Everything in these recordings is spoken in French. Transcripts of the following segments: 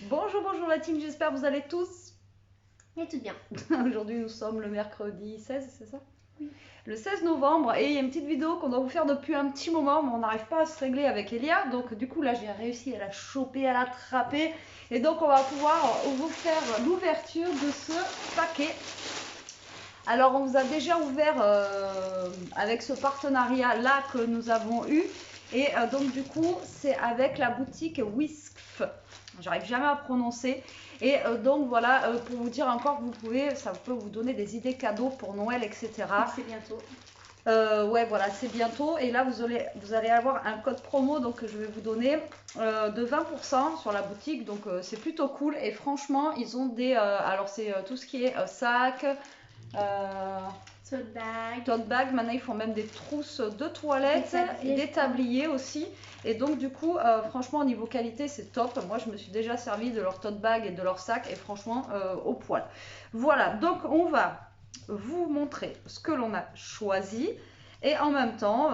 Bonjour, bonjour la team, j'espère que vous allez tous. Et tout bien. Aujourd'hui nous sommes le mercredi 16, c'est ça? Oui. Le 16 novembre et il y a une petite vidéo qu'on doit vous faire depuis un petit moment mais on n'arrive pas à se régler avec Elia. Donc du coup là j'ai réussi à la choper, à l'attraper et donc on va pouvoir vous faire l'ouverture de ce paquet. Alors on vous a déjà ouvert avec ce partenariat là que nous avons eu et donc du coup c'est avec la boutique Whiskf. J'arrive jamais à prononcer. Et donc voilà, pour vous dire encore que vous pouvez, ça peut vous donner des idées cadeaux pour Noël, etc. C'est bientôt. Ouais, voilà, c'est bientôt. Et là, vous allez avoir un code promo donc, que je vais vous donner de 20% sur la boutique. Donc c'est plutôt cool. Et franchement, ils ont des... alors c'est tout ce qui est sac, tote bag. Maintenant, ils font même des trousses de toilettes et des tabliers aussi. Et donc, du coup, franchement, au niveau qualité, c'est top. Moi, je me suis déjà servi de leur tote bag et de leur sac. Et franchement, au poil. Voilà, donc on va vous montrer ce que l'on a choisi. Et en même temps,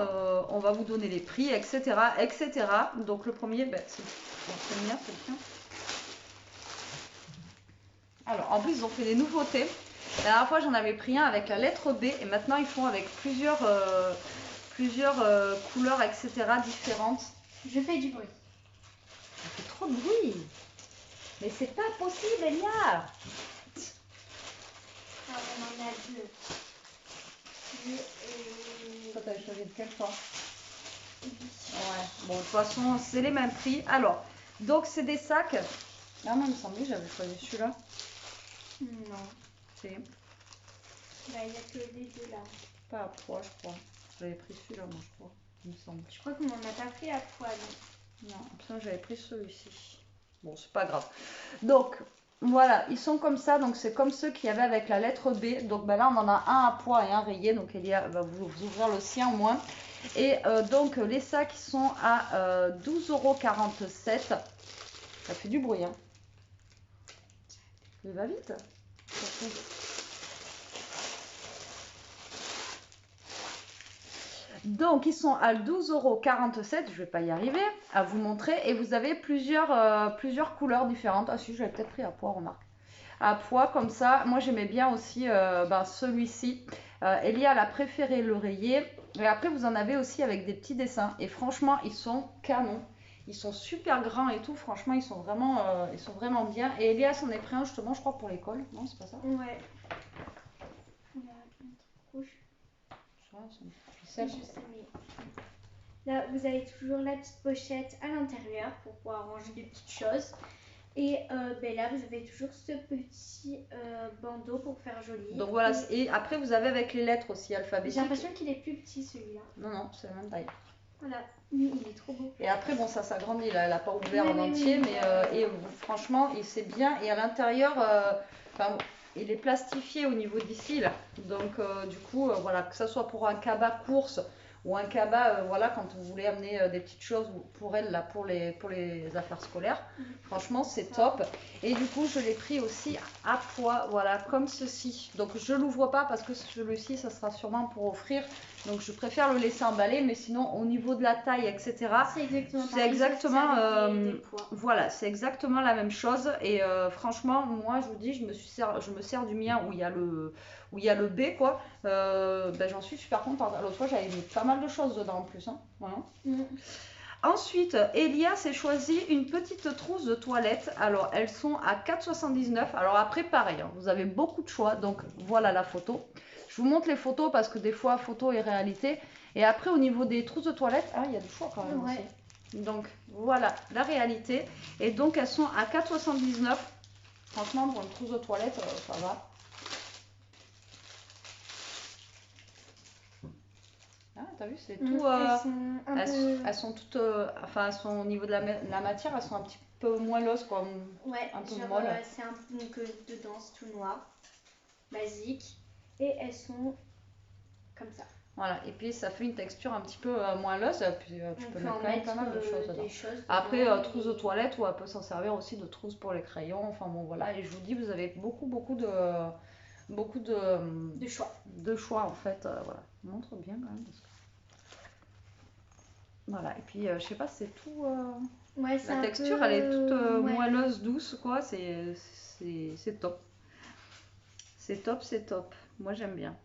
on va vous donner les prix, etc. etc. Donc, le premier, ben, c'est le mien, c'est le tien. Alors, en plus, ils ont fait des nouveautés. La dernière fois, j'en avais pris un avec la lettre B et maintenant, ils font avec plusieurs couleurs, etc. différentes. Je fais du bruit. Ça fait trop de bruit. Mais c'est pas possible, Elia. Ah, on en a deux. Toi, t'avais choisi de quelle fois? Ouais, bon, de toute façon, c'est les mêmes prix. Alors, donc, c'est des sacs. Ah, moi, il me semblait que j'avais choisi celui-là. Non. C'est. Bah, il n'y a que les deux là. Pas à poids, je crois. J'avais pris celui-là, moi, je crois. Il me semble. Je crois qu'on n'en a pas pris à poids. Non, ça, j'avais pris celui-ci. Bon, c'est pas grave. Donc, voilà, ils sont comme ça. Donc, c'est comme ceux qu'il y avait avec la lettre B. Donc, ben là, on en a un à poids et un rayé. Donc, Elia va vous ouvrir le sien au moins. Et donc, les sacs sont à 12,47 €. Ça fait du bruit, hein. Il va vite. Donc, ils sont à 12,47 €. Je ne vais pas y arriver à vous montrer. Et vous avez plusieurs couleurs différentes. Ah si, j'avais peut-être pris à poids, remarque. À poids, comme ça. Moi, j'aimais bien aussi celui-ci. Elia, elle a préféré le rayé. Et après, vous en avez aussi avec des petits dessins. Et franchement, ils sont canons. Ils sont super grands et tout. Franchement, ils sont vraiment bien. Et Elia s'en est pris un justement, je crois, pour l'école. Non, c'est pas ça? Ouais. Il y a un truc rouge. Je sais, mais là, vous avez toujours la petite pochette à l'intérieur pour pouvoir ranger des petites choses. Et ben là, vous avez toujours ce petit bandeau pour faire joli. Donc voilà, et après vous avez avec les lettres aussi alphabétiques. J'ai l'impression qu'il est plus petit celui-là. Non, non, c'est la même taille. Voilà, il est trop beau. Et après, bon, ça s'agrandit, là, elle n'a pas ouvert en entier, mais franchement, il c'est bien. Et à l'intérieur, il est plastifié au niveau d'ici, là. Donc, du coup, voilà, que ce soit pour un cabas course ou un cabas, voilà, quand vous voulez amener des petites choses pour elle, là, pour les affaires scolaires. Franchement, c'est top. Et du coup, je l'ai pris aussi à poids, voilà, comme ceci. Donc, je ne l'ouvre pas parce que celui-ci, ça sera sûrement pour offrir. Donc, je préfère le laisser emballer, mais sinon, au niveau de la taille, etc., c'est exactement voilà, c'est exactement la même chose. Et franchement, moi, je vous dis, je me sers du mien où il y a le B, quoi. Ben, j'en suis super contente. L'autre fois, j'avais mis pas mal de choses dedans en plus, hein. Voilà. Ensuite, Elia s'est choisi une petite trousse de toilette. Alors, elles sont à 4,79 €. Alors après, pareil, hein, vous avez beaucoup de choix. Donc, voilà la photo. Je vous montre les photos parce que des fois, photo et réalité. Et après, au niveau des trousses de toilette, il y a du choix quand même aussi. Donc, voilà la réalité. Et donc, elles sont à 4,79 €. Franchement, pour une trousse de toilette, ça va. Ah, t'as vu, c'est tout. Elles sont toutes. Enfin, elles sont au niveau de la matière, elles sont un petit peu moins losses, quoi. Ouais, un peu molle. C'est un peu dedans, c'est tout noir, basique. Et elles sont comme ça. Voilà, et puis ça fait une texture un petit peu moins losse. Puis tu peux mettre quand même pas mal de choses dedans. Après, trousse de toilette, ou elle peut s'en servir aussi de trousse pour les crayons. Enfin bon, voilà. Et je vous dis, vous avez beaucoup de choix. De choix en fait. Voilà, je vous montre bien quand même. Parce que... Voilà, et puis je sais pas, c'est tout. Ouais, la texture, elle est toute moelleuse, douce, quoi. C'est top. C'est top, c'est top. Moi, j'aime bien.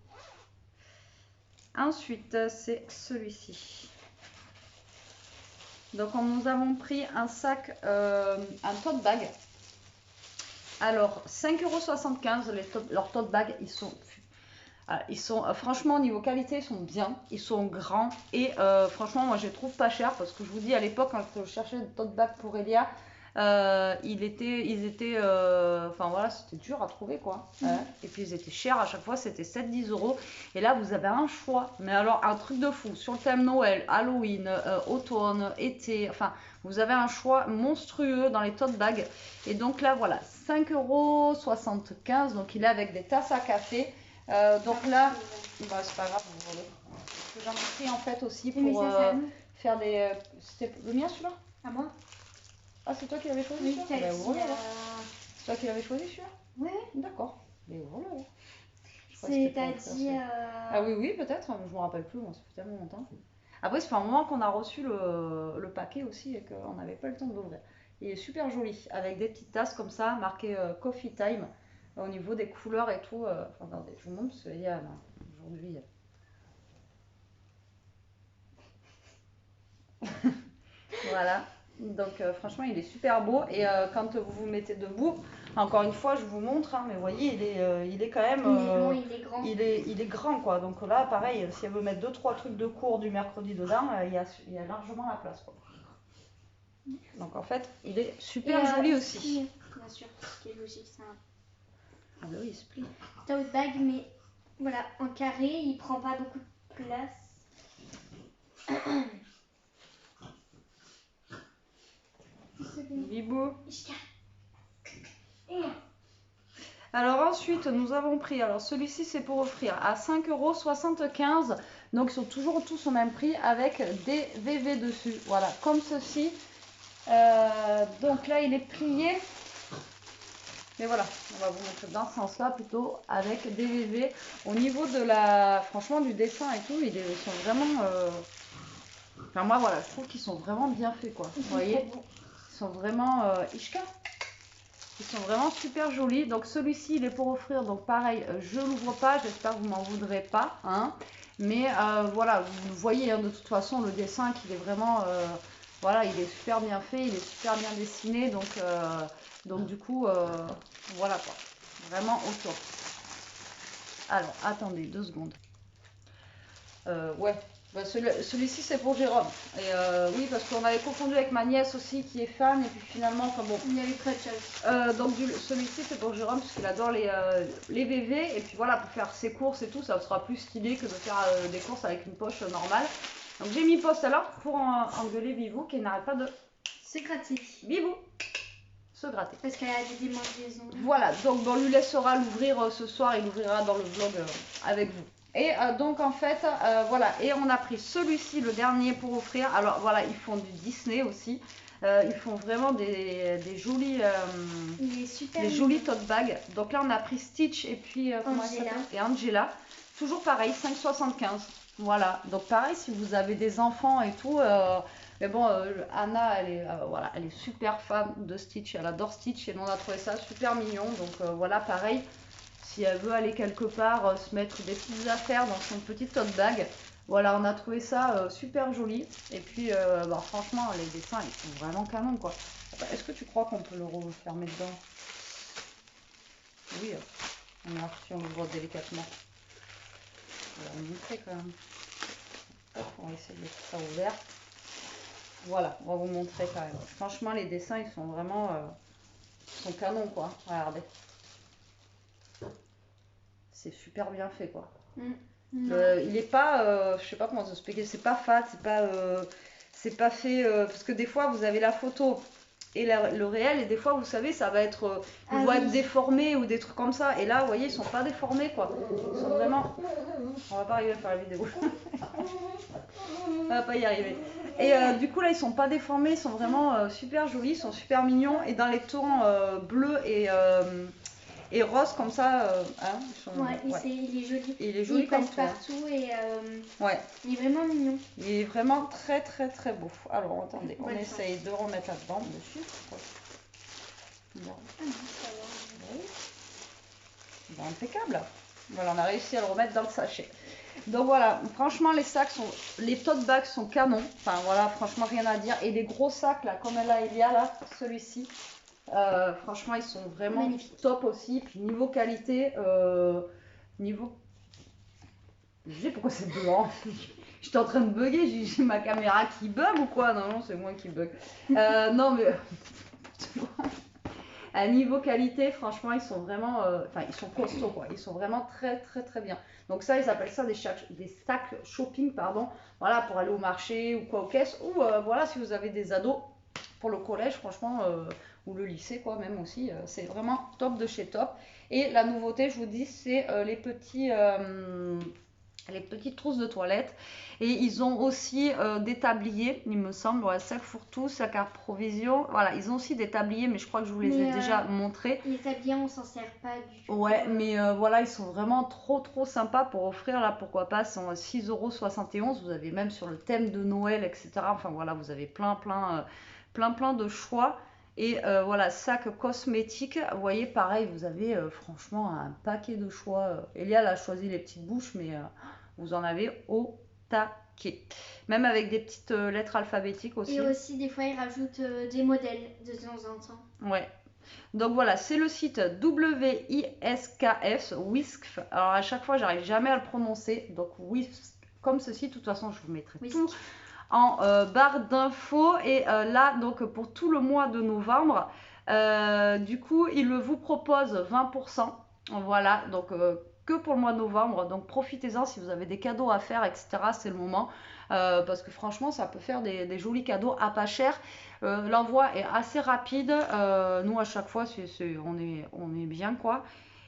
Ensuite, c'est celui-ci. Donc, nous avons pris un sac, un tote bag. Alors, 5,75 €, leurs tote bags, ils sont franchement, au niveau qualité, ils sont bien. Ils sont grands. Et franchement, moi, je les trouve pas chers. Parce que je vous dis, à l'époque, quand je cherchais des tote bags pour Elia, ils étaient enfin voilà, c'était dur à trouver, quoi. Et puis, ils étaient chers. À chaque fois, c'était 7-10 €. Et là, vous avez un choix. Mais alors, un truc de fou. Sur le thème Noël, Halloween, automne, été. Enfin, vous avez un choix monstrueux dans les tote bags. Et donc là, voilà, 5,75 €. Donc, il est avec des tasses à café. Donc là, bah, c'est pas grave, vous voulez. J'en ai pris en fait aussi pour faire des. C'était le mien celui-là? À moi? Ah, c'est toi qui l'avais choisi? Oui, celui-là? C'est toi qui l'avais choisi celui-là? Oui. D'accord. Mais voilà. C'est-à-dire. Ah oui, oui, peut-être, mais je me rappelle plus, moi, ça fait tellement longtemps. Après, ça fait un moment qu'on a reçu le paquet aussi et qu'on n'avait pas le temps de l'ouvrir. Il est super joli, avec des petites tasses comme ça, marquées Coffee Time. Au niveau des couleurs et tout, attendez, je vous montre parce qu'il y a aujourd'hui. Voilà, donc franchement il est super beau et quand vous vous mettez debout, encore une fois je vous montre, hein, mais vous voyez il est quand même. Il est grand. Il est grand, quoi, donc là pareil, si elle veut mettre 2-3 trucs de cours du mercredi dedans, il y a largement la place, quoi. Donc en fait il est super joli aussi. Bien sûr, ce qui est logique, c'est un. Ah bah oui, il se plie. Tote bag, mais voilà, en carré, il prend pas beaucoup de place. Bibou. Alors ensuite nous avons pris, alors celui-ci c'est pour offrir à 5,75 €. Donc ils sont toujours tous au même prix avec des VV dessus. Voilà, comme ceci. Donc là il est plié. Mais voilà, on va vous montrer dans ce sens-là plutôt avec des VV. Au niveau de franchement du dessin et tout, ils sont vraiment. Enfin moi voilà, je trouve qu'ils sont vraiment bien faits, quoi. Vous voyez, ils sont vraiment Ishka. Ils sont vraiment super jolis. Donc celui-ci il est pour offrir. Donc pareil, je l'ouvre pas. J'espère que vous m'en voudrez pas, hein. Mais voilà, vous voyez, hein, de toute façon le dessin qu'il est vraiment. Voilà, il est super bien fait, il est super bien dessiné. Donc du coup, voilà, quoi. Vraiment au top. Alors, attendez 2 secondes. Ouais, bah, celui-ci c'est pour Jérôme. Et oui, parce qu'on avait confondu avec ma nièce aussi qui est fan. Et puis finalement, enfin bon. Il y avait très de choses. Donc celui-ci c'est pour Jérôme parce qu'il adore les VV. Et puis voilà, pour faire ses courses et tout, ça sera plus stylé que de faire des courses avec une poche normale. Donc j'ai mis poste alors pour engueuler Bibou qui n'arrête pas de se gratter. Bibou se gratter. Parce qu'elle a des démangeaisons. Voilà, donc on lui laissera l'ouvrir ce soir, il l'ouvrira dans le vlog avec vous. Et donc en fait, voilà, et on a pris celui-ci, le dernier pour offrir. Alors voilà, ils font du Disney aussi. Ils font vraiment des jolis, des jolis tote bags. Donc là on a pris Stitch et puis Angela. Toujours pareil, 5,75 €. Voilà, donc pareil si vous avez des enfants et tout. Mais bon, Anna, elle est super fan de Stitch, elle adore Stitch et on a trouvé ça super mignon. Donc voilà, pareil, si elle veut aller quelque part, se mettre des petites affaires dans son petit tote bag, voilà, on a trouvé ça super joli. Et puis, bah, franchement, les dessins, ils sont vraiment canons, quoi. Est-ce que tu crois qu'on peut le refermer dedans? Oui, si on l'ouvre délicatement. On va le montrer quand même. On va essayer de mettre ça ouvert. Voilà, on va vous montrer quand même. Franchement, les dessins, ils sont vraiment sont canons, quoi. Regardez. C'est super bien fait, quoi. Il est pas, je sais pas comment vous expliquer, c'est pas fat, c'est pas fait, parce que des fois, vous avez la photo et le réel, et des fois, vous savez, ça va être, ils vont être déformés ou des trucs comme ça. Et là, vous voyez, ils sont pas déformés, quoi. Ils sont vraiment... On va pas arriver à faire la vidéo. On va pas y arriver. Et du coup là ils sont pas déformés, ils sont vraiment super jolis, ils sont super mignons et dans les tons bleus Et rose comme ça, hein, il est joli. Et il est joli il passe partout et il est vraiment mignon. Il est vraiment très très très beau. Alors attendez, on essaye de remettre la bande dessus. Impeccable. Voilà, on a réussi à le remettre dans le sachet. Donc voilà, franchement les tote bags sont canons. Enfin voilà, franchement rien à dire. Et les gros sacs là, comme là il y a là, celui-ci. Franchement ils sont vraiment magnifiques. Top aussi. Puis niveau qualité, je sais pourquoi c'est blanc. J'étais en train de bugger, j'ai ma caméra qui bug ou quoi? Non, c'est moi qui bug. Non mais... À niveau qualité, franchement, ils sont vraiment... ils sont costauds, quoi. Ils sont vraiment très, très, très bien. Donc ça, ils appellent ça des sacs shopping, pardon. Voilà, pour aller au marché ou quoi, aux caisses. Ou voilà, si vous avez des ados pour le collège, franchement, ou le lycée, quoi, même aussi. C'est vraiment top de chez top. Et la nouveauté, je vous dis, c'est les petites trousses de toilette. Et ils ont aussi des tabliers, il me semble, sac fourre-tout, sac à provision. Voilà, ils ont aussi des tabliers, mais je crois que je vous les ai déjà montrés. Les tabliers, on s'en sert pas du tout. Ouais, mais voilà, ils sont vraiment trop trop sympas pour offrir, là, pourquoi pas, sont 6,71 €. Vous avez même sur le thème de Noël, etc. Enfin voilà, vous avez plein de choix. Et voilà, sac cosmétique, vous voyez, pareil, vous avez franchement un paquet de choix. Elia, elle a choisi les petites bouches, mais vous en avez au taquet. Même avec des petites lettres alphabétiques aussi. Et aussi, des fois, ils rajoutent des modèles de temps en temps. Ouais. Donc voilà, c'est le site WISKF, WISKF. Alors à chaque fois, j'arrive jamais à le prononcer. Donc WISKF, comme ceci. De toute façon, je vous mettrai tout en barre d'infos. Et là, donc pour tout le mois de novembre, du coup, il vous propose 20%. Voilà, donc que pour le mois de novembre. Donc profitez-en si vous avez des cadeaux à faire, etc. C'est le moment. Parce que franchement, ça peut faire des jolis cadeaux à pas cher. L'envoi est assez rapide. Nous, à chaque fois, on est bien, quoi.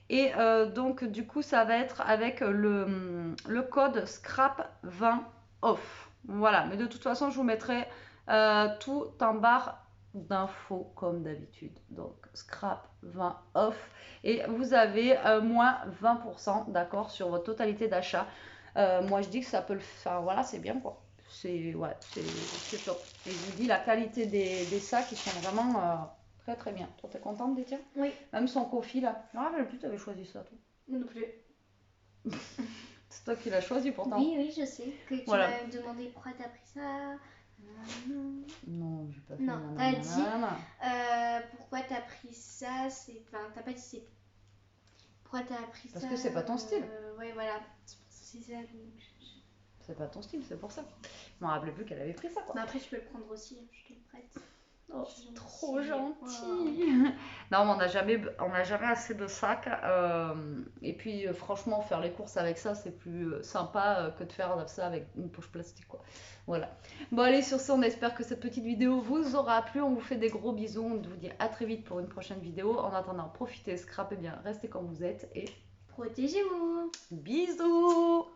Et donc, du coup, ça va être avec le code SCRAP20 off. Voilà, mais de toute façon, je vous mettrai tout en barre d'infos comme d'habitude. Donc, SCRAP20 off. Et vous avez moins 20%, d'accord, sur votre totalité d'achat. Moi, je dis que ça peut le faire. Voilà, c'est bien, quoi. C'est top. Et je vous dis, la qualité des sacs, ils sont vraiment très très bien. Toi, t'es contente des tiens? Oui. Même son coffee là. Je me rappelle plus, t'avais choisi ça, toi. Moi non plus. C'est toi qui l'as choisi pourtant. Oui, je sais. Que tu m'as demandé pourquoi t'as pris ça. Non, j'ai pas fait. Non, t'as dit pourquoi t'as pris ça. Enfin, t'as pas dit c'est. Pourquoi t'as pris ça. Parce que c'est pas ton style. Ouais, voilà. C'est ça. C'est pas ton style, c'est pour ça. Je me rappelais plus qu'elle avait pris ça, quoi. Mais après, je peux le prendre aussi, je te le prête. Oh, c'est trop gentil. Non, mais on n'a jamais assez de sacs. Et puis, franchement, faire les courses avec ça, c'est plus sympa que de faire ça avec une poche plastique, quoi. Voilà. Bon, allez, sur ce, on espère que cette petite vidéo vous aura plu. On vous fait des gros bisous. On vous dit à très vite pour une prochaine vidéo. En attendant, profitez, scrapez bien, restez comme vous êtes et protégez-vous. Bisous.